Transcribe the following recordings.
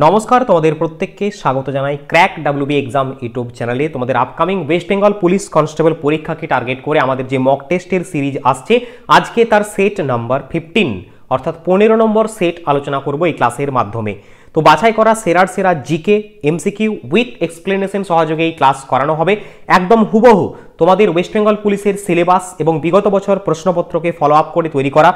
নমস্কার, তোমাদের প্রত্যেককে স্বাগত জানাই ক্র্যাক ডাব্লিউবি এক্সাম ইউটিউব চ্যানেলে। তোমাদের upcoming West Bengal police constable পরীক্ষাকে টার্গেট করে আমাদের যে মক টেস্টের সিরিজ আসছে, আজকে তার সেট নাম্বার 15 অর্থাৎ 15 নম্বর সেট আলোচনা করব এই ক্লাসের মাধ্যমে। তো বাছাই করা সেরার সেরা জিকে এমসিকিউ উইথ এক্সপ্লেনেশন সহযোগে এই ক্লাস করানো হবে। একদম হুবহু তোমাদের ওয়েস্ট বেঙ্গল পুলিশের সিলেবাস এবং বিগত বছর প্রশ্নপত্রকে ফলো আপ করে তৈরি করা,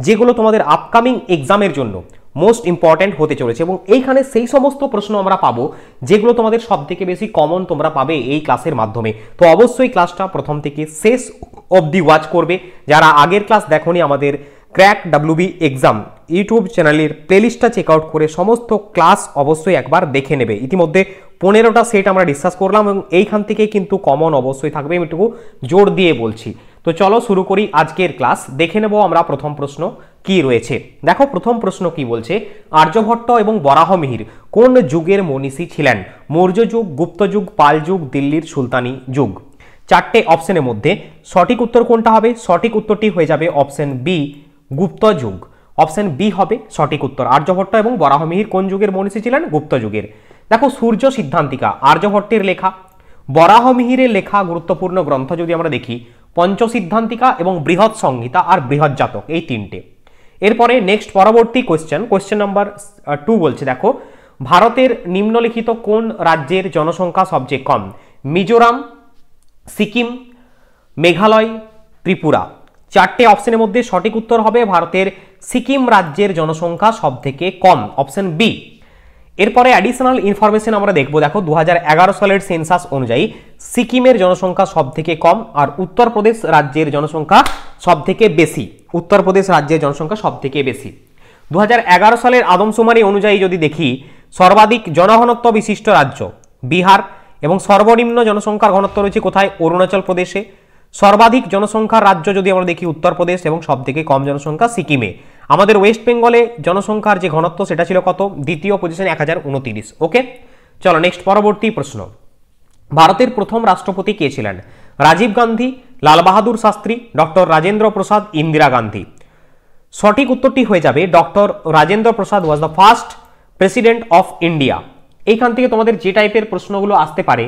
যেগুলো তোমাদের আপকামিং এক্সামের জন্য মোস্ট ইম্পর্ট্যান্ট হতে চলেছে। এবং এইখানে সেই সমস্ত প্রশ্ন আমরা পাবো যেগুলো তোমাদের সব থেকে বেশি কমন তোমরা পাবে এই ক্লাসের মাধ্যমে। তো অবশ্যই ক্লাসটা প্রথম থেকে শেষ অবধি ওয়াচ করবে। যারা আগের ক্লাস দেখোনি, আমাদের ক্র্যাক ডাব্লিউবি এক্সাম ইউটিউব চ্যানেলের প্লেলিস্টটা চেক আউট করে সমস্ত ক্লাস অবশ্যই একবার দেখে নেবে। ইতিমধ্যে 15টা সেট আমরা ডিসকাস করলাম এবং এইখান থেকে কিন্তু কমন অবশ্যই থাকবে, আমি একটু জোর দিয়ে বলছি। তো চলো শুরু করি আজকের ক্লাস। দেখে নেব আমরা প্রথম প্রশ্ন কি রয়েছে। দেখো প্রথম প্রশ্ন কি বলছে, আর্যভট্ট এবং বরাহমিহির কোন যুগের মনীষী ছিলেন? মৌর্য যুগ, গুপ্ত যুগ, পাল যুগ, দিল্লির সুলতানি যুগ। চারটে অপশনের মধ্যে সঠিক উত্তর কোনটা হবে? সঠিক উত্তরটি হয়ে যাবে অপশন বি, গুপ্ত যুগ। অপশন বি হবে সঠিক উত্তর। আর্যভট্ট এবং বরাহমিহির কোন যুগের মনীষী ছিলেন? গুপ্ত যুগের। দেখো সূর্য সিদ্ধান্তিকা আর্যভট্টের লেখা, বরাহমিহিরের লেখা গুরুত্বপূর্ণ গ্রন্থ যদি আমরা দেখি পঞ্চসিদ্ধান্তিকা এবং বৃহৎ সংহিতা আর বৃহৎ জাতক, এই তিনটে। এরপরে নেক্সট পরবর্তী কোয়েশ্চেন নাম্বার 2 বলছে, দেখো ভারতের নিম্নলিখিত কোন রাজ্যের জনসংখ্যা সবচেয়ে কম? মিজোরাম, সিকিম, মেঘালয়, ত্রিপুরা। চারটে অপশনের মধ্যে সঠিক উত্তর হবে ভারতের সিকিম রাজ্যের জনসংখ্যা সব থেকে কম, অপশন বি। এরপরে অ্যাডিশনাল ইনফরমেশন আমরা দেখবো। দেখো 2011 সালের সেন্সাস অনুযায়ী সিকিমের জনসংখ্যা সব থেকে কম আর উত্তরপ্রদেশ রাজ্যের জনসংখ্যা সব থেকে বেশি। উত্তরপ্রদেশ রাজ্যের জনসংখ্যা সব থেকে বেশি। 2011 সালের আদমশুমারি অনুযায়ী যদি দেখি, সর্বাধিক জনঘনত্ব বিশিষ্ট রাজ্য বিহার এবং সর্বনিম্ন জনসংখ্যার ঘনত্ব রয়েছে কোথায়? অরুণাচল প্রদেশে। সর্বাধিক জনসংখ্যার রাজ্য যদি আমরা দেখি উত্তরপ্রদেশ এবং সব থেকে কম জনসংখ্যা সিকিমে। আমাদের ওয়েস্ট বেঙ্গলে জনসংখ্যার যে ঘনত্ব সেটা ছিল কত? দ্বিতীয় পজিশনে 1029। ওকে, চলো নেক্সট পরবর্তী প্রশ্ন। ভারতের প্রথম রাষ্ট্রপতি কে ছিলেন? রাজীব গান্ধী, লাল বাহাদুর শাস্ত্রী, ডক্টর রাজেন্দ্র প্রসাদ, ইন্দিরা গান্ধী। সঠিক উত্তরটি হয়ে যাবে doctor Rajendra Prasad was the first president of India. এইখান থেকে তোমাদের যে টাইপের প্রশ্নগুলো আসতে পারে,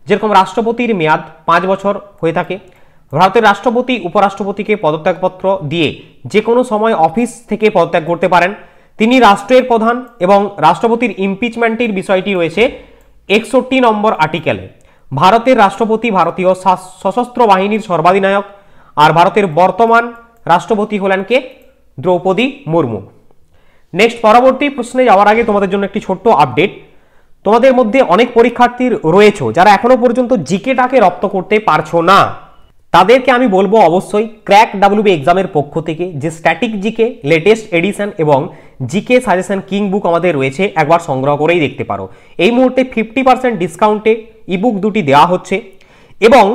যেরকম রাষ্ট্রপতির মেয়াদ 5 বছর হয়ে থাকে, ভারতের রাষ্ট্রপতি উপরাষ্ট্রপতিকে পদত্যাগপত্র দিয়ে যে কোনো সময় অফিস থেকে পদত্যাগ করতে পারেন, তিনি রাষ্ট্রের প্রধান এবং রাষ্ট্রপতির ইমপিচমেন্টের বিষয়টি রয়েছে 61 নম্বর আর্টিকেলে। ভারতের রাষ্ট্রপতি ভারতীয় সশস্ত্র বাহিনীর সর্বাধিনায়ক আর ভারতের বর্তমান রাষ্ট্রপতি হলেন কে? দ্রৌপদী মুর্মু। নেক্সট পরবর্তী প্রশ্নে যাওয়ার আগে তোমাদের জন্য একটি ছোট্ট আপডেট। তোমাদের মধ্যে অনেক পরীক্ষার্থী রয়েছে যারা এখনো পর্যন্ত জিকেটাকে রপ্ত করতে পারছো না, তাদেরকে আমি বলবো অবশ্যই ক্র্যাক ডাব্লিউবি এক্সামের পক্ষ থেকে যে স্ট্যাটিক জিকে লেটেস্ট এডিশন এবং জিকে সাজেশন কিং বুক আমাদের রয়েছে, একবার সংগ্রহ করেই দেখতে পারো। এই মুহূর্তে 50% ডিসকাউন্টে ইবুক দুটি দেওয়া হচ্ছে এবং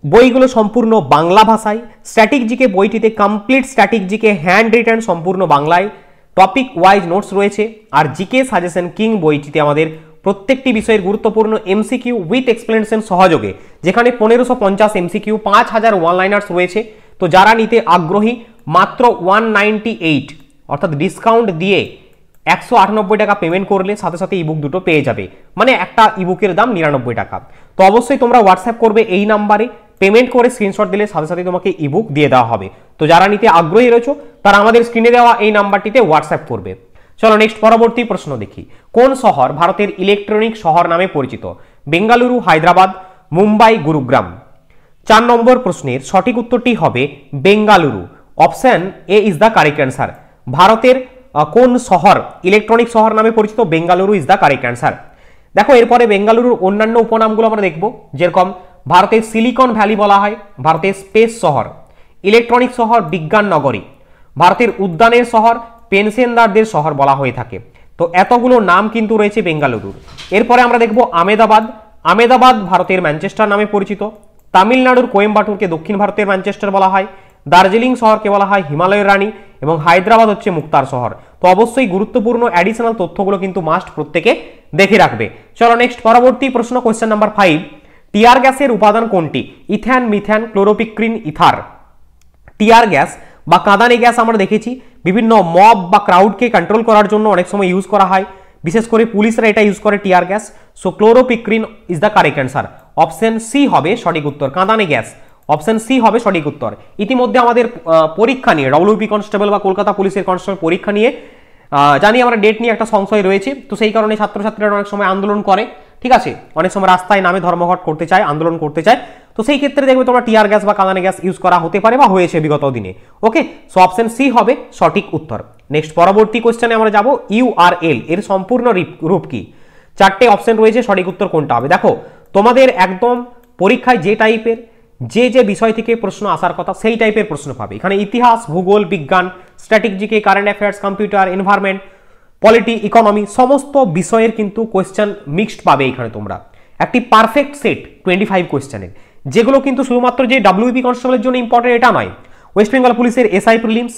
বইগুলো সম্পূর্ণ বাংলা ভাষায়। স্ট্যাটিক জিকে বইটিতে complete static GK hand written সম্পূর্ণ বাংলায়, টপিক ওয়াইজ নোটস রয়েছে। আর জিকে সাজেশন কিং বইটিতে আমাদের প্রত্যেকটি বিষয়ের গুরুত্বপূর্ণ এমসিকিউ উইথ এক্সপ্লেনেশন সহযোগে, যেখানে 1550 এমসিকিউ, 5000 ওয়ান লাইনার্স রয়েছে। তো যারা নিতে আগ্রহী, মাত্র 198 অর্থাৎ ডিসকাউন্ট দিয়ে 198 টাকা পেমেন্ট করলে সাথে সাথে ইবুক দুটো পেয়ে যাবে, মানে একটা ইবুকের দাম 99 টাকা। তো অবশ্যই তোমরা হোয়াটসঅ্যাপ করবে এই নাম্বারে, পেমেন্ট করে স্ক্রিনশট দিলে সাথে সাথে তোমাকে ইবুক দিয়ে দেওয়া হবে। তো যারা নিতে আগ্রহী রয়েছে তারা আমাদের স্ক্রিনে দেওয়া এই নাম্বারটিতে হোয়াটসঅ্যাপ করবে। চলো নেক্সট পরবর্তী প্রশ্ন দেখি। কোন শহর ভারতের ইলেকট্রনিক শহর নামে পরিচিত? বেঙ্গালুরু, হায়দ্রাবাদ, মুম্বাই, গুরুগ্রাম। 4 নম্বর প্রশ্নের সঠিক উত্তরটি হবে Bengaluru. Option A is the correct answer. ভারতের কোন শহর ইলেকট্রনিক শহর নামে পরিচিত? Bengaluru is the correct answer. দেখো এরপরে বেঙ্গালুরুর অন্যান্য উপনামগুলো আমরা দেখব, যেরকম ভারতের সিলিকন ভ্যালি বলা হয়, ভারতের স্পেস শহর, ইলেকট্রনিক শহর, বিজ্ঞান নগরী, ভারতের উদ্যানের শহর, পেনশনদারদের শহর বলা হয়ে থাকে। তো এতগুলো নাম কিন্তু রয়েছে বেঙ্গালুরুর। এরপরে আমরা দেখব আমেদাবাদ। আমেদাবাদ ভারতের ম্যানচেস্টার নামে পরিচিত। তামিলনাড়ুর কোয়েম্বাটুরকে দক্ষিণ ভারতের ম্যানচেস্টার বলা হয়। দার্জিলিং শহরকে বলা হয় হিমালয়ের রানী এবং হায়দ্রাবাদ হচ্ছে মুক্তার শহর। তো অবশ্যই গুরুত্বপূর্ণ অ্যাডিশনাল তথ্যগুলো কিন্তু মাস্ট প্রত্যেকে দেখে রাখবে। চলো নেক্সট পরবর্তী প্রশ্ন, কোয়েশ্চেন নাম্বার 5। টিয়ার গ্যাসের উপাদান কোনটি? ইথ্যান, মিথ্যান, ক্লোরোপিক্রিন, ইথার। টিয়ার গ্যাস বা কাঁদানে গ্যাস আমরা দেখেছি বিভিন্ন মব বা ক্রাউডকে কন্ট্রোল করার জন্য অনেক সময় ইউজ করা হয়। বিশেষ করে পুলিশরা এটা ইউজ করে tear gas. So chloropicrin is the correct answer. Option C হবে সঠিক উত্তর, কাঁদানে গ্যাস। অপশন সি হবে সঠিক উত্তর। ইতিমধ্যে আমাদের পরীক্ষা নিয়ে ডব্লিউপি কনস্টেবল বা কলকাতা পুলিশের কনস্টেবল পরীক্ষা নিয়ে জানি আমরা ডেট নিয়ে একটা সংশয় রয়েছে, তো সেই কারণে ছাত্রছাত্রীরা অনেক সময় আন্দোলন করে, ঠিক আছে, অনেক সময় রাস্তায় নামে ধর্মঘট করতে চায়, আন্দোলন করতে চায়, তো সেই ক্ষেত্রে দেখবে তোমরা টিয়ার গ্যাস বা কাঁদানে গ্যাস ইউজ করা হতে পারে বা হয়েছে বিগত দিনে। ওকে, সো অপশন সি হবে সঠিক উত্তর। নেক্সট পরবর্তী কোশ্চেনে আমরা যাব, ইউআরএল এর সম্পূর্ণ রূপ কি? চারটে অপশন রয়েছে, সঠিক উত্তর কোনটা হবে? দেখো তোমাদের একদম পরীক্ষায় যে টাইপের যে বিষয় থেকে প্রশ্ন আসার কথা সেই টাইপের প্রশ্ন পাবে। এখানে ইতিহাস, ভূগোল, বিজ্ঞান, স্ট্র্যাটেজিকে, current affairs, computer, environment, polity, economy, সমস্ত বিষয়ের কিন্তু কোয়েশ্চেন মিক্সড পাবে এখানে তোমরা। একটি পারফেক্ট সেট 25 কোয়েশ্চেনের, যেগুলো কিন্তু শুধুমাত্র যে ডাব্লিউবি কনস্টেবলের জন্য ইম্পর্টেন্ট এটা নয়, ওয়েস্ট বেঙ্গল পুলিশের এসআই প্রিলিমস,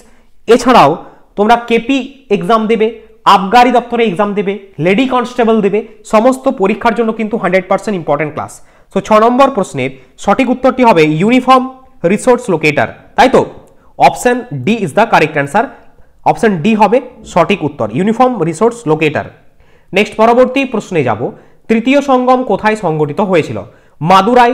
এছাড়াও তোমরা কেপি এক্সাম দেবে, আবগারি দপ্তরে এক্সাম দেবে, লেডি কনস্টেবল দেবে, সমস্ত পরীক্ষার জন্য কিন্তু 100% ইম্পর্টেন্ট ক্লাস। সো 6 নম্বর প্রশ্নের সঠিক উত্তরটি হবে ইউনিফর্ম রিসোর্স লোকেটার, তাই তো? Option D is the correct answer. Option D হবে সঠিক উত্তর, ইউনিফর্ম রিসোর্স লোকেটার। নেক্সট পরবর্তী প্রশ্নে যাব, তৃতীয় সঙ্গম কোথায় সংগঠিত হয়েছিল? মাদুরাই,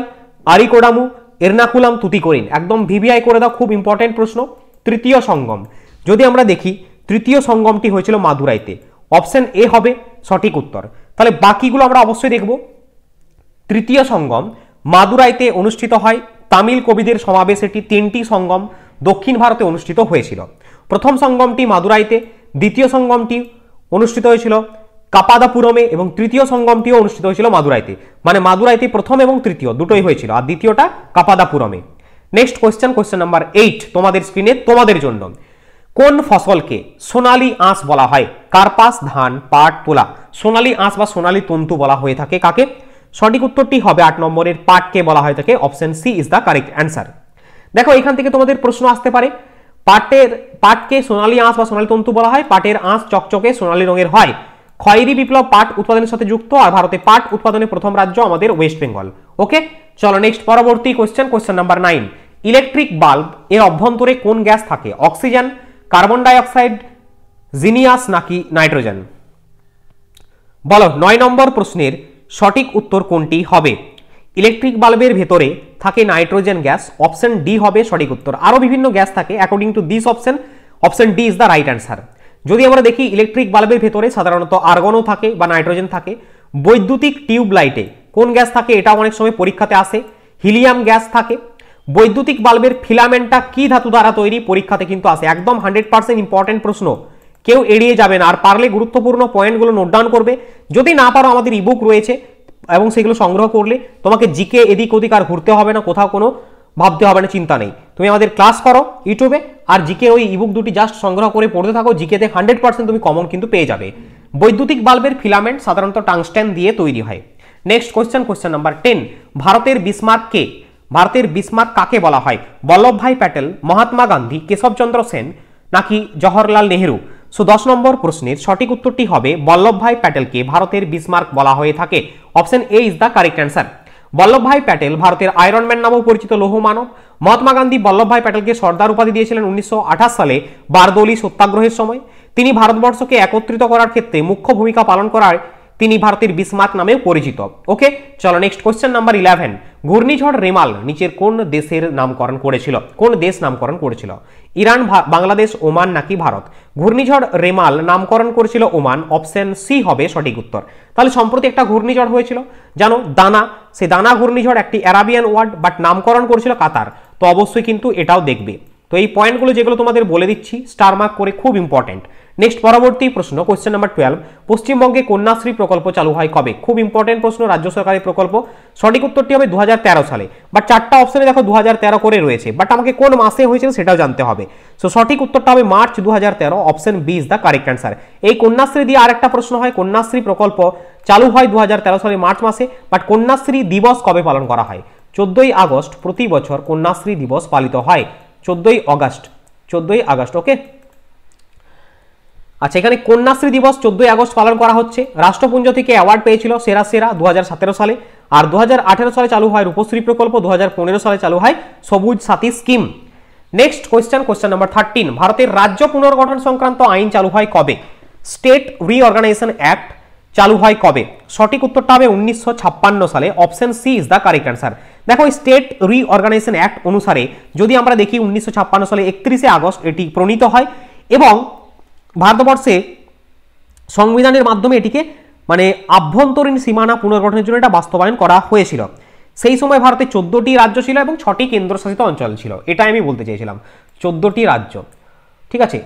আরিকোডামু, এর্নাকুলাম, তুতিকোরিন। একদম ভিভিআই করে দাও, খুব ইম্পর্টেন্ট প্রশ্ন। তৃতীয় সঙ্গম যদি আমরা দেখি, তৃতীয় সঙ্গমটি হয়েছিল মাদুরাইতে। অপশন এ হবে সঠিক উত্তর। তাহলে বাকিগুলো আমরা অবশ্যই দেখব। তৃতীয় সঙ্গম মাদুরাইতে অনুষ্ঠিত হয়, তামিল কবিদের সমাবেশ এটি। 3টি সঙ্গম দক্ষিণ ভারতে অনুষ্ঠিত হয়েছিল। প্রথম সঙ্গমটি মাদুরাইতে, দ্বিতীয় সঙ্গমটি অনুষ্ঠিত হয়েছিল কাপাদাপুরমে এবং তৃতীয় সঙ্গমটিও অনুষ্ঠিত হয়েছিল মাদুরাইতে। মানে মাদুরাইতে প্রথম এবং তৃতীয় দুটোই হয়েছিল, আর দ্বিতীয়টা কাপাদাপুরমে। নেক্সট কোয়েশ্চেন নাম্বার 8 তোমাদের স্ক্রিনে তোমাদের জন্য। কোন ফসলকে সোনালী আঁশ বলা হয়? কার্পাস, ধান, পাট, তুলা। সোনালী আঁশ বা সোনালী তন্তু বলা হয়ে থাকে কাকে? সঠিক উত্তরটি হবে 8 নম্বরের পাটকে বলা হয় থাকে। Option C is the correct answer. দেখো এখান থেকে তোমাদের প্রশ্ন আসতে পারে, পাটকে সোনালী আঁশ বা সোনালী তন্তু বলা হয়। পাটের আঁশ চকচকে সোনালী রঙের হয়। খয়েরি বিপ্লব পাট উৎপাদনের সাথে যুক্ত, আর ভারতে পাট উৎপাদনের প্রথম রাজ্য আমাদের ওয়েস্ট বেঙ্গল। ওকে, চলো নেক্সট পরবর্তী কোয়েশ্চেন নাম্বার 9। ইলেকট্রিক বাল্ব এর অভ্যন্তরে কোন গ্যাস থাকে? অক্সিজেন, কার্বন ডাইঅক্সাইড, জিনিয়াস নাকি নাইট্রোজেন? বলো 9 নম্বর প্রশ্নের সঠিক উত্তর কোনটি হবে? ইলেকট্রিক বাল্বের ভেতরে থাকে নাইট্রোজেন গ্যাস। অপশন ডি হবে সঠিক উত্তর। আরো বিভিন্ন গ্যাস থাকে according to this option. Option D is the right answer. যদি আমরা দেখি ইলেকট্রিক বাল্বের ভেতরে সাধারণত আর্গনও থাকে বা নাইট্রোজেন থাকে। বৈদ্যুতিক টিউব লাইটে কোন গ্যাস থাকে? এটা অনেক সময় পরীক্ষাতে আসে। হিলিয়াম গ্যাস থাকে। বৈদ্যুতিক বাল্বের ফিলামেন্টটা কি ধাতু দ্বারা তৈরি? পরীক্ষাতে কিন্তু আসে। একদম 100% ইম্পর্টেন্ট প্রশ্ন, কেউ এড়িয়ে যাবে না। আর পারলে গুরুত্বপূর্ণ পয়েন্টগুলো নোট ডাউন করবে। যদি না পারো আমাদের ইবুক রয়েছে এবং সেগুলো সংগ্রহ করলে তোমাকে জিকে এদিক ওদিক আর ঘুরতে হবে না, কোথাও কোনো ভাবতে হবে না, চিন্তা নেই। তুমি আমাদের ক্লাস করো ইউটিউবে, আর জিকে ওই ইবুক দুটি জাস্ট সংগ্রহ করে পড়তে থাকো। জিকেতে 100% তুমি কমন কিন্তু পেয়ে যাবে। বৈদ্যুতিক বাল্বের ফিলামেন্ট সাধারণত টাংস্টেন দিয়ে তৈরি হয়। Next question number 10। ভারতের বিসমার্ক কে? ভারতের বিসমার্ক কাকে বলা হয়? বল্লভভাই প্যাটেল, মহাত্মা গান্ধী, কেশবচন্দ্র সেন নাকি জওহরলাল নেহেরু? সো 10 নম্বর প্রশ্নের সঠিক উত্তরটি হবে বল্লভভাই প্যাটেলকে ভারতের বিসমার্ক বলা হয়ে থাকে। Option A is the correct answer. Vallabhbhai Patel ভারতের আয়রনম্যান নামেও পরিচিত লৌহ মানব। মহাত্মা গান্ধী বল্লভভাই প্যাটেলকে সর্দার উপাধি দিয়েছিলেন 1928 সালে বারদৌলি সত্যাগ্রহের সময়। তিনি ভারতবর্ষকে একত্রিত করার ক্ষেত্রে মুখ্য ভূমিকা পালন করায় তিনি ভারতের বিসমার্ক নামেও পরিচিত। ওকে, চলো নেক্সট কোয়েশ্চেন নাম্বার 11। ঘূর্ণিঝড় রেমাল নিচের কোন দেশের নামকরণ করেছিল? কোন দেশ নামকরণ করেছিল? ইরান, বাংলাদেশ, ওমান নাকি ভারত? ঘূর্ণিঝড় রেমাল নামকরণ করেছিল ওমান। অপশন সি হবে সঠিক উত্তর। তাহলে সম্প্রতি একটা ঘূর্ণিঝড় হয়েছিল জানো, দানা। সেই দানা ঘূর্ণিঝড় একটি অ্যারাবিয়ান ওয়ার্ড, বাট নামকরণ করেছিল কাতার। তো অবশ্যই কিন্তু এটাও দেখবে। তো এই পয়েন্টগুলো যেগুলো তোমাদের বলে দিচ্ছি স্টার মার্ক করে, খুব ইম্পর্টেন্ট। নেক্সট পরবর্তী প্রশ্ন কোয়েশ্চেন নাম্বার 12। পশ্চিমবঙ্গে কন্যাশ্রী প্রকল্প চালু হয় কবে? খুব ইম্পর্টেন্ট প্রশ্ন, রাজ্য সরকারি প্রকল্প। সঠিক উত্তরটি হবে 2013 সালে। বাট চারটা অপশনে দেখো 2013 করে রয়েছে, বাট আমাকে কোন মাসে হয়েছিল সেটাও জানতে হবে। সো সঠিক উত্তরটা হবে March 2013। Option B is the correct answer. এই কন্যাশ্রী দিয়ে আরেকটা প্রশ্ন হয়, কন্যাশ্রী প্রকল্প চালু হয় 2013 সালে মার্চ মাসে, বাট কন্যাশ্রী দিবস কবে পালন করা হয়? 14ই আগস্ট প্রতি বছর কন্যাশ্রী দিবস পালিত হয়। 14ই আগস্ট। ওকে, আচ্ছা, এখানে কন্যাশ্রী দিবস 14ই আগস্ট পালন করা হচ্ছে। রাষ্ট্রপুঞ্জ থেকে অ্যাওয়ার্ড পেয়েছিল সেরা 2017 সালে। আর 2018 সালে চালু হয় রূপশ্রী প্রকল্প। 2015 সালে চালু হয় সবুজ সাথী স্কিম। Next question number 13। ভারতের রাজ্য পুনর্গঠন সংক্রান্ত আইন চালু হয় কবে? স্টেট রিঅর্গানাইজেশন অ্যাক্ট, চালু হয় কবে? সঠিক উত্তরটা হবে 1956 সালে। Option C is the correct answer. দেখো স্টেট রিঅর্গানাইজেশন অ্যাক্ট অনুসারে যদি আমরা দেখি 1956 সালে 31শে আগস্ট এটি প্রণীত হয় এবং ভারতবর্ষে সংবিধানের মাধ্যমে এটিকে মানে আভ্যন্তরীণ সীমানা পুনর্গঠনের জন্য এটা বাস্তবায়ন করা হয়েছিল। সেই সময় ভারতে 14টি রাজ্য ছিল এবং 6টি কেন্দ্রশাসিত অঞ্চল ছিল। এটাই আমি বলতে চেয়েছিলাম, 14টি রাজ্য, ঠিক আছে,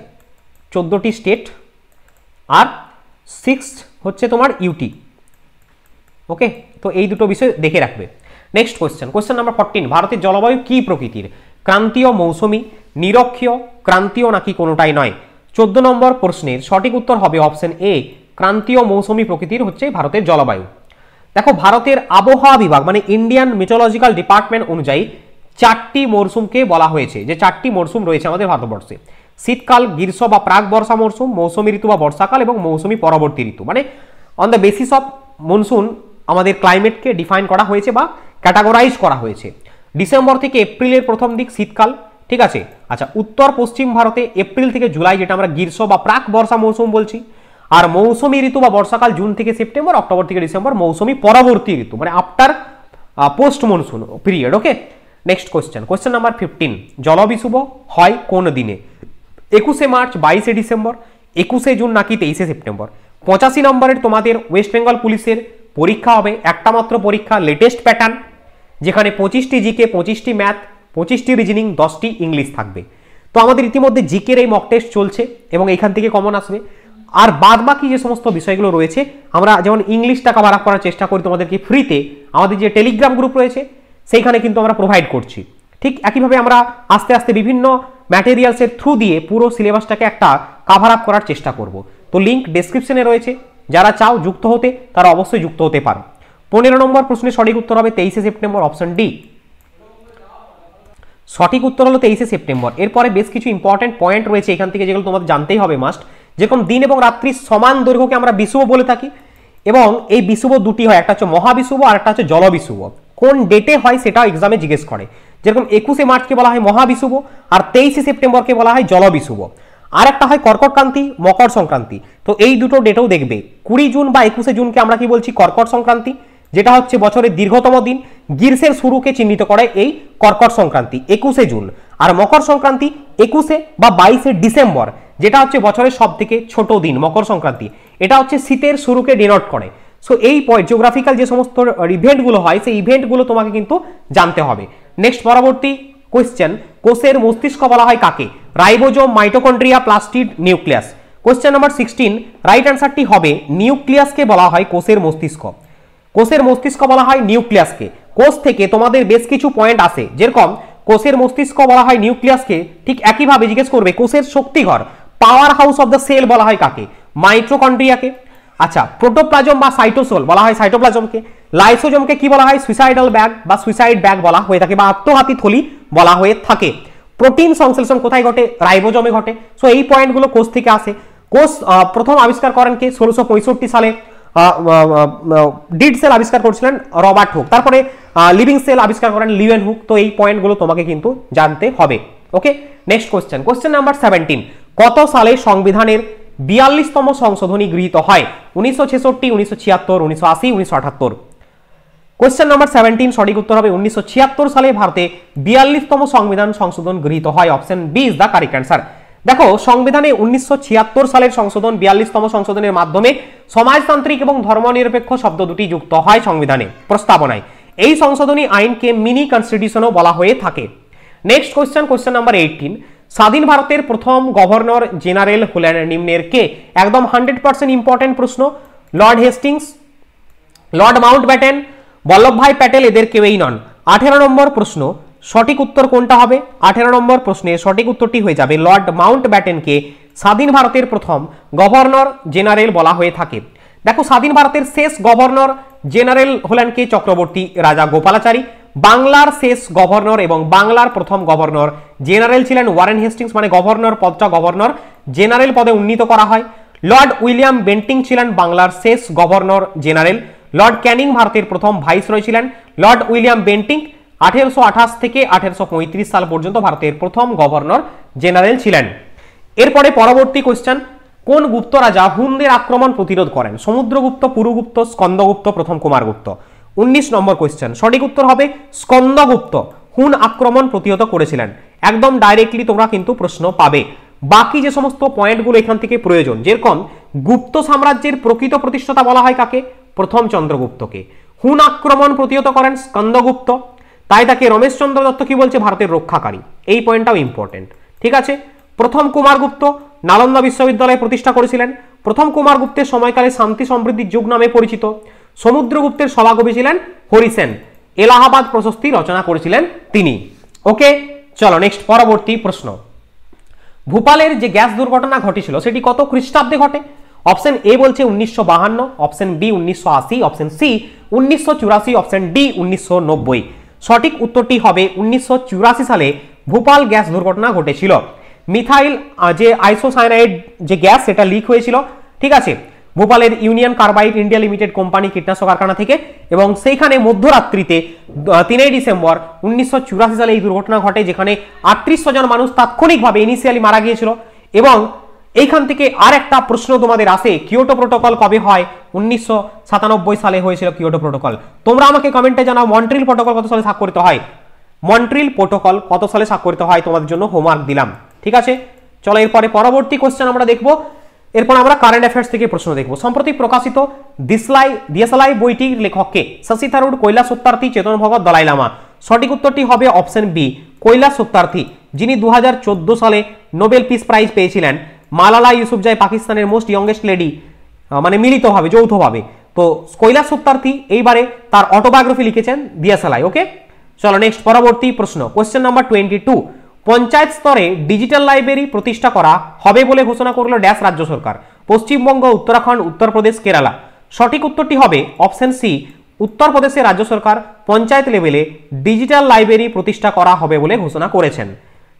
14টি স্টেট আর 6 হচ্ছে তোমার ইউটি। ওকে, তো এই দুটো বিষয় দেখে রাখবে। নেক্সট কোয়েশ্চেন নাম্বার 14, ভারতের জলবায়ু কি প্রকৃতির? ক্রান্তীয়, মৌসুমী, নিরক্ষীয়, ক্রান্তীয় নাকি কোনোটাই নয়? 14 নম্বর প্রশ্নের সঠিক উত্তর হবে অপশন এ, ক্রান্তীয় মৌসুমী প্রকৃতির হচ্ছে ভারতের জলবায়ু। দেখো ভারতের আবহাওয়া বিভাগ মানে ইন্ডিয়ান মেট্রোলজিক্যাল ডিপার্টমেন্ট অনুযায়ী 4টি মরশুমকে বলা হয়েছে, যে 4টি মরশুম রয়েছে আমাদের ভারতবর্ষে: শীতকাল, গ্রীষ্ম বা প্রাক বর্ষা মরশুম, মৌসুমী ঋতু বা বর্ষাকাল এবং মৌসুমী পরবর্তী ঋতু। মানে on the basis of monsoon আমাদের ক্লাইমেটকে ডিফাইন করা হয়েছে বা ক্যাটাগরাইজ করা হয়েছে। ডিসেম্বর থেকে এপ্রিলের প্রথম দিক শীতকাল, ঠিক আছে। আচ্ছা, উত্তর পশ্চিম ভারতে এপ্রিল থেকে জুলাই, যেটা আমরা গ্রীষ্ম বা প্রাক বর্ষা মৌসুম বলছি। আর মৌসুমী ঋতু বা বর্ষাকাল জুন থেকে সেপ্টেম্বর, অক্টোবর থেকে ডিসেম্বর মৌসুমী পরবর্তী ঋতু, মানে আফটার পোস্ট মনসুন পিরিয়ড। ওকে, নেক্সট কোয়েশ্চেন নাম্বার 15, জলবিষুব হয় কোন দিনে? 21শে মার্চ, 22শে ডিসেম্বর, 21শে জুন নাকি 23শে সেপ্টেম্বর? 85 নম্বরের তোমাদের ওয়েস্ট বেঙ্গল পুলিশের পরীক্ষা হবে, একটা মাত্র পরীক্ষা, লেটেস্ট প্যাটার্ন, যেখানে 25টি জিকে, 25টি ম্যাথ, 25টি রিজনিং, 10টি ইংলিশ থাকবে। তো আমাদের ইতিমধ্যে জিকের এই মক টেস্ট চলছে এবং এখান থেকে কমন আসবে। আর বাদ বাকি যে সমস্ত বিষয়গুলো রয়েছে, আমরা যেমন ইংলিশটা কভার আপ করার চেষ্টা করি তোমাদেরকে ফ্রিতে, আমাদের যে টেলিগ্রাম গ্রুপ রয়েছে সেইখানে কিন্তু আমরা প্রোভাইড করছি। ঠিক একইভাবে আমরা আস্তে আস্তে বিভিন্ন ম্যাটেরিয়ালসের থ্রু দিয়ে পুরো সিলেবাসটাকে একটা কভার আপ করার চেষ্টা করব। তো লিঙ্ক ডেসক্রিপশনে রয়েছে, যারা চাও যুক্ত হতে তারা অবশ্যই যুক্ত হতে পারো। 15 নম্বর প্রশ্নের সঠিক উত্তর হবে 23শে সেপ্টেম্বর, অপশন ডি। সঠিক উত্তর হলো 23শে সেপ্টেম্বর। এরপরে বেশ কিছু ইম্পর্টেন্ট পয়েন্ট রয়েছে এখান থেকে, যেগুলো তোমাদের জানতেই হবে মাস্ট। যেরকম দিন এবং রাত্রির সমান দৈর্ঘ্যকে আমরা বিষুব বলে থাকি, এবং এই বিষুব দুটি হয়, একটা হচ্ছে মহাবিষুব আর একটা হচ্ছে জলবিষুব। কোন ডেটে হয় সেটাও এক্সামে জিজ্ঞেস করে। যেরকম 21শে মার্চকে বলা হয় মহাবিষুব আর 23শে সেপ্টেম্বরকে বলা হয় জলবিষুব। আর একটা হয় কর্কটক্রান্তি, মকর সংক্রান্তি। তো এই দুটো ডেটেও দেখবে। 20 জুন বা 21শে জুনকে আমরা কি বলছি? কর্কট সংক্রান্তি, যেটা হচ্ছে বছরের দীর্ঘতম দিন। গ্রীষ্মের শুরুকে চিহ্নিত করে এই কর্কট সংক্রান্তি 21শে জুন। আর মকর সংক্রান্তি 21শে বা 22শে ডিসেম্বর, যেটা হচ্ছে বছরের সব থেকে ছোট দিন মকর সংক্রান্তি। এটা হচ্ছে শীতের শুরুকে ডিনোট করে। সো এই জিওগ্রাফিক্যাল যে সমস্ত ইভেন্টগুলো হয় সেই ইভেন্টগুলো তোমাকে কিন্তু জানতে হবে। নেক্সট পরবর্তী কোয়েশ্চেন, কোষের মস্তিষ্ক বলা হয় কাকে? Ribosome, mitochondria, plastid, nucleus. Question number 16, right অ্যান্সারটি হবে নিউক্লিয়াসকে বলা হয় কোষের মস্তিষ্ক। কোষের মস্তিষ্ক বলা হয় নিউক্লিয়াসকে। কোষ থেকে তোমাদের বেশ কিছু পয়েন্ট আসে, যেরকম কোষের মস্তিষ্ক বলা হয় নিউক্লিয়াসকে, ঠিক একইভাবে জিজ্ঞেস করবে কোষের শক্তিঘর, power house of the cell বলা হয় কাকে? মাইটোকন্ড্রিয়াকে। আচ্ছা, প্রোটোপ্লাজম বা সাইটোসোল বলা হয় সাইটোপ্লাজমকে। লাইসোজোমকে কি বলা হয়? সুইসাইডাল ব্যাগ বা সুইসাইড ব্যাগ বলা হয়ে থাকে, বা আত্মঘাতী থলি বলা হয়ে থাকে। প্রোটিন সংশ্লেষণ কোথায় ঘটে? রাইবোজোমে ঘটে। সো এই পয়েন্টগুলো কোষ থেকে আসে। কোষ প্রথম আবিষ্কার করেন কে? 1665 সালে ডিড সেল আবিষ্কার করেছিলেন রবার্ট হুক। তারপরে লিভিং সেল আবিষ্কার করেন লিওয়েন হুক। তো এই পয়েন্টগুলো তোমাকে কিন্তু জানতে হবে। ওকে, নেক্সট কোয়েশ্চেন নাম্বার 17, কত সালে সংবিধানের 42তম সংশোধনী গৃহীত হয়? 1966, 1976, 1980, 1978? কোয়েশ্চেন নাম্বার 17 সঠিক উত্তর হবে 1976 সালে ভারতে 42তম সংবিধান সংশোধন গৃহীত হয়। Option B is the correct answer. দেখো সংবিধানে 1976 সালের সংশোধন 42তম সংশোধনের মাধ্যমে সমাজতান্ত্রিক এবং ধর্মনিরপেক্ষ শব্দ দুটি যুক্ত হয় সংবিধানে প্রস্তাবনায়। এই সংশোধনী আইনকে মিনি কনস্টিটিউশনও বলা হয়ে থাকে। নেক্সট কোয়েশ্চেন নাম্বার 18, স্বাধীন ভারতের প্রথম গভর্নর জেনারেল হলেন নিম্নের কে? একদম 100% ইম্পর্টেন্ট প্রশ্ন। Lord Hastings, Lord Mountbatten, Vallabhbhai Patel, এদের কেউই নন। 18 নম্বর প্রশ্ন, সঠিক উত্তর কোনটা হবে? 18 নম্বর প্রশ্নের সঠিক উত্তরটি হয়ে যাবে লর্ড মাউন্টব্যাটেনকে স্বাধীন ভারতের প্রথম গভর্নর জেনারেল বলা হয়ে থাকে। দেখো স্বাধীন ভারতের শেষ গভর্নর জেনারেল হলেন কে? চক্রবর্তী রাজা গোপালাচারী। বাংলার শেষ গভর্নর এবং বাংলার প্রথম গভর্নর জেনারেল ছিলেন ওয়ারেন হেস্টিংস। মানে গভর্নর পদটা গভর্নর জেনারেল পদে উন্নীত করা হয়। লর্ড উইলিয়াম বেন্টিং ছিলেন বাংলার শেষ গভর্নর জেনারেল। লর্ড ক্যানিং ভারতের প্রথম ভাইসরয় ছিলেন। লর্ড উইলিয়াম বেন্টিং 1828 থেকে 1835 সাল পর্যন্ত ভারতের প্রথম গভর্নর জেনারেল ছিলেন। এরপরে পরবর্তী কোয়েশ্চেন, কোন গুপ্ত রাজা হুনদের আক্রমণ প্রতিরোধ করেন? সমুদ্রগুপ্ত, পুরুগুপ্ত, স্কন্দগুপ্ত, প্রথম কুমারগুপ্ত। 19 নম্বর কোয়েশ্চেন, সঠিক উত্তর হবে স্কন্দগুপ্ত হুন আক্রমণ প্রতিহত করেছিলেন। একদম ডাইরেক্টলি তোমরা কিন্তু প্রশ্ন পাবে। বাকি যে সমস্ত পয়েন্টগুলো এখান থেকে প্রয়োজন, যেরকম গুপ্ত সাম্রাজ্যের প্রকৃত প্রতিষ্ঠাতা বলা হয় কাকে? প্রথম চন্দ্রগুপ্তকে। হুন আক্রমণ প্রতিহত করেন স্কন্দগুপ্ত, তাই তাকে রমেশচন্দ্র দত্ত কি বলছে? ভারতের রক্ষাকারী। এই পয়েন্টটাও ইম্পর্টেন্ট, ঠিক আছে। প্রথম কুমারগুপ্ত নালন্দা বিশ্ববিদ্যালয় প্রতিষ্ঠা করেছিলেন। প্রথম কুমারগুপ্তের সময়কালে শান্তি সমৃদ্ধির যুগ নামে পরিচিত। সমুদ্রগুপ্তের সভাকবি ছিলেন হরিসেন। এলাহাবাদ প্রশস্তি রচনা করেছিলেন তিনি। ওকে, চলো নেক্সট পরবর্তী প্রশ্ন। ভূপালের যে গ্যাস দুর্ঘটনা ঘটেছিল সেটি কত খ্রিস্টাব্দে ঘটে? অপশন এ বলছে 1952, option B 1980, option C 1984, option D 1990। সঠিক উত্তরটি হবে 1984 সালে ভূপাল গ্যাস দুর্ঘটনা ঘটেছিল। মিথাইল যে আইসোসায়ানাইড যে গ্যাস সেটা লিক হয়েছিল, ঠিক আছে, ভোপালের union carbide India limited company কীটনাশক কারখানা থেকে, এবং সেইখানে মধ্যরাত্রিতে 3 ডিসেম্বর 1984 সালে এই দুর্ঘটনা ঘটে, যেখানে 3800 জন মানুষ তাৎক্ষণিকভাবে ইনিশিয়ালি মারা গিয়েছিল। এবং এইখান থেকে আর একটা প্রশ্ন তোমাদের আসে, কিয়োটো প্রোটোকল কবে হয়? 1997 সালে হয়েছিল কিয়োটো প্রোটোকল। তোমরা আমাকে কমেন্টে জানাও মন্ট্রিল প্রোটোকল কত সালে স্বাক্ষরিত হয়? মন্ট্রিল প্রোটোকল কত সালে স্বাক্ষরিত হয় তোমাদের জন্য হোমওয়ার্ক দিলাম, ঠিক আছে। চলো এরপরে পরবর্তী কোশ্চেন আমরা দেখব। এরপর আমরা কারেন্ট অ্যাফেয়ার্স থেকে প্রশ্ন দেখব। সম্প্রতি প্রকাশিত দিয়াশলাই বইটির লেখককে? শশী থারুর, কৈলাস সত্যার্থী, চেতন ভগত, দলাই লামা। সঠিক উত্তরটি হবে অপশন বি কৈলাস সত্যার্থী, যিনি 2014 সালে নোবেল পিস প্রাইজ পেয়েছিলেন। মালালা ইউসুফজাই পাকিস্তানের মোস্ট ইয়ংগেস্ট লেডি, মানে মিলিতভাবে যৌথভাবে। তো কৈলাস সত্যার্থী এইবারে তার অটোবায়োগ্রাফি লিখেছেন দিয়াশলাই। ওকে, চলো নেক্সট পরবর্তী প্রশ্ন। কোশ্চেন নাম্বার 22, পঞ্চায়েত স্তরে ডিজিটাল লাইব্রেরি প্রতিষ্ঠা করা হবে বলে ঘোষণা করল ড্যাশ রাজ্য সরকার? পশ্চিমবঙ্গ, উত্তরাখণ্ড, উত্তরপ্রদেশ, কেরালা। সঠিক উত্তরটি হবে অপশন সি উত্তরপ্রদেশের রাজ্য সরকার পঞ্চায়েত লেভেলে ডিজিটাল লাইব্রেরি প্রতিষ্ঠা করা হবে বলে ঘোষণা করেছেন।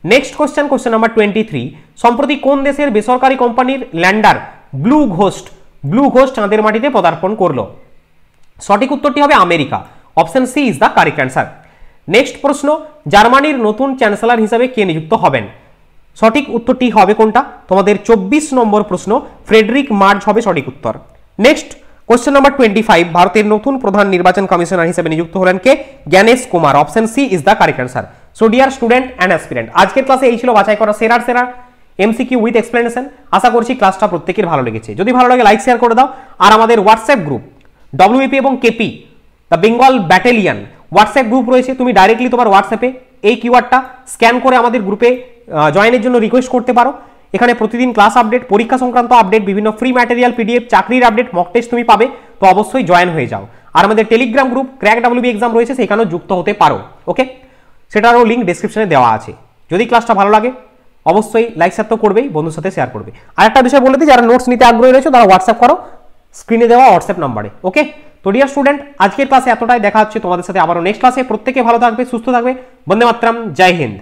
নেক্সট কোশ্চেন, কোশ্চেন নাম্বার 23, সম্প্রতি কোন দেশের বেসরকারি কোম্পানির ল্যান্ডার ব্লু ঘোস্ট চাঁদের মাটিতে পদার্পণ করলো? সঠিক উত্তরটি হবে America. Option C is the correct answer. Next প্রশ্ন, জার্মানির নতুন চ্যান্সেলর হিসাবে কে নিযুক্ত হবেন? সঠিক উত্তরটি হবে কোনটা? তোমাদের 24 নম্বর প্রশ্ন, ফ্রেডরিক মার্জ হবে সঠিক উত্তর। নেক্সট কোশ্চেন নাম্বার 25, ভারতের নতুন প্রধান নির্বাচন কমিশনার হিসেবে নিযুক্ত হলেন কে? Gyanesh Kumar. Option C is the correct answer. So dear student and aspirant, আজকের ক্লাসে এই ছিল বাছাই করা সেরা এমসিকিউ উইথ এক্সপ্লেনেশন। আশা করছি ক্লাসটা প্রত্যেকের ভালো লেগেছে। যদি ভালো লাগে লাইক শেয়ার করে দাও। আর আমাদের হোয়াটসঅ্যাপ গ্রুপ ডব্লিউপি এবং KP the Bengal battalion WhatsApp group রয়েছে। তুমি ডাইরেক্টলি তোমার হোয়াটসঅ্যাপে এই কিওয়ার্ডটা স্ক্যান করে আমাদের গ্রুপে জয়েনের জন্য রিকোয়েস্ট করতে পারো। এখানে প্রতিদিন ক্লাস আপডেট, পরীক্ষা সংক্রান্ত আপডেট, বিভিন্ন ফ্রি ম্যাটেরিয়াল, পিডিএফ, চাকরির আপডেট, মক টেস্ট তুমি পাবে। তো অবশ্যই জয়েন হয়ে যাও। আর আমাদের Telegram group crack WB exam রয়েছে, সেখানেও যুক্ত হতে পারো। ওকে, সেটারও লিঙ্ক ডেসক্রিপশনে দেওয়া আছে। যদি ক্লাসটা ভালো লাগে অবশ্যই লাইক শেয়ার তো করবেই, বন্ধুর সাথে শেয়ার করবে। আর একটা বিষয় বলে দিই, যারা নোটস নিতে আগ্রহী রয়েছে তারা হোয়াটসঅ্যাপ করো স্ক্রিনে দেওয়া হোয়াটসঅ্যাপ নাম্বারে। ওকে, তো ডিয়ার স্টুডেন্ট, আজকের ক্লাসে এতটাই। দেখা হচ্ছে তোমাদের সাথে আবারও নেক্সট ক্লাসে। প্রত্যেকে ভালো থাকবে, সুস্থ থাকবে। বন্দে মাতরম, জয় হিন্দ।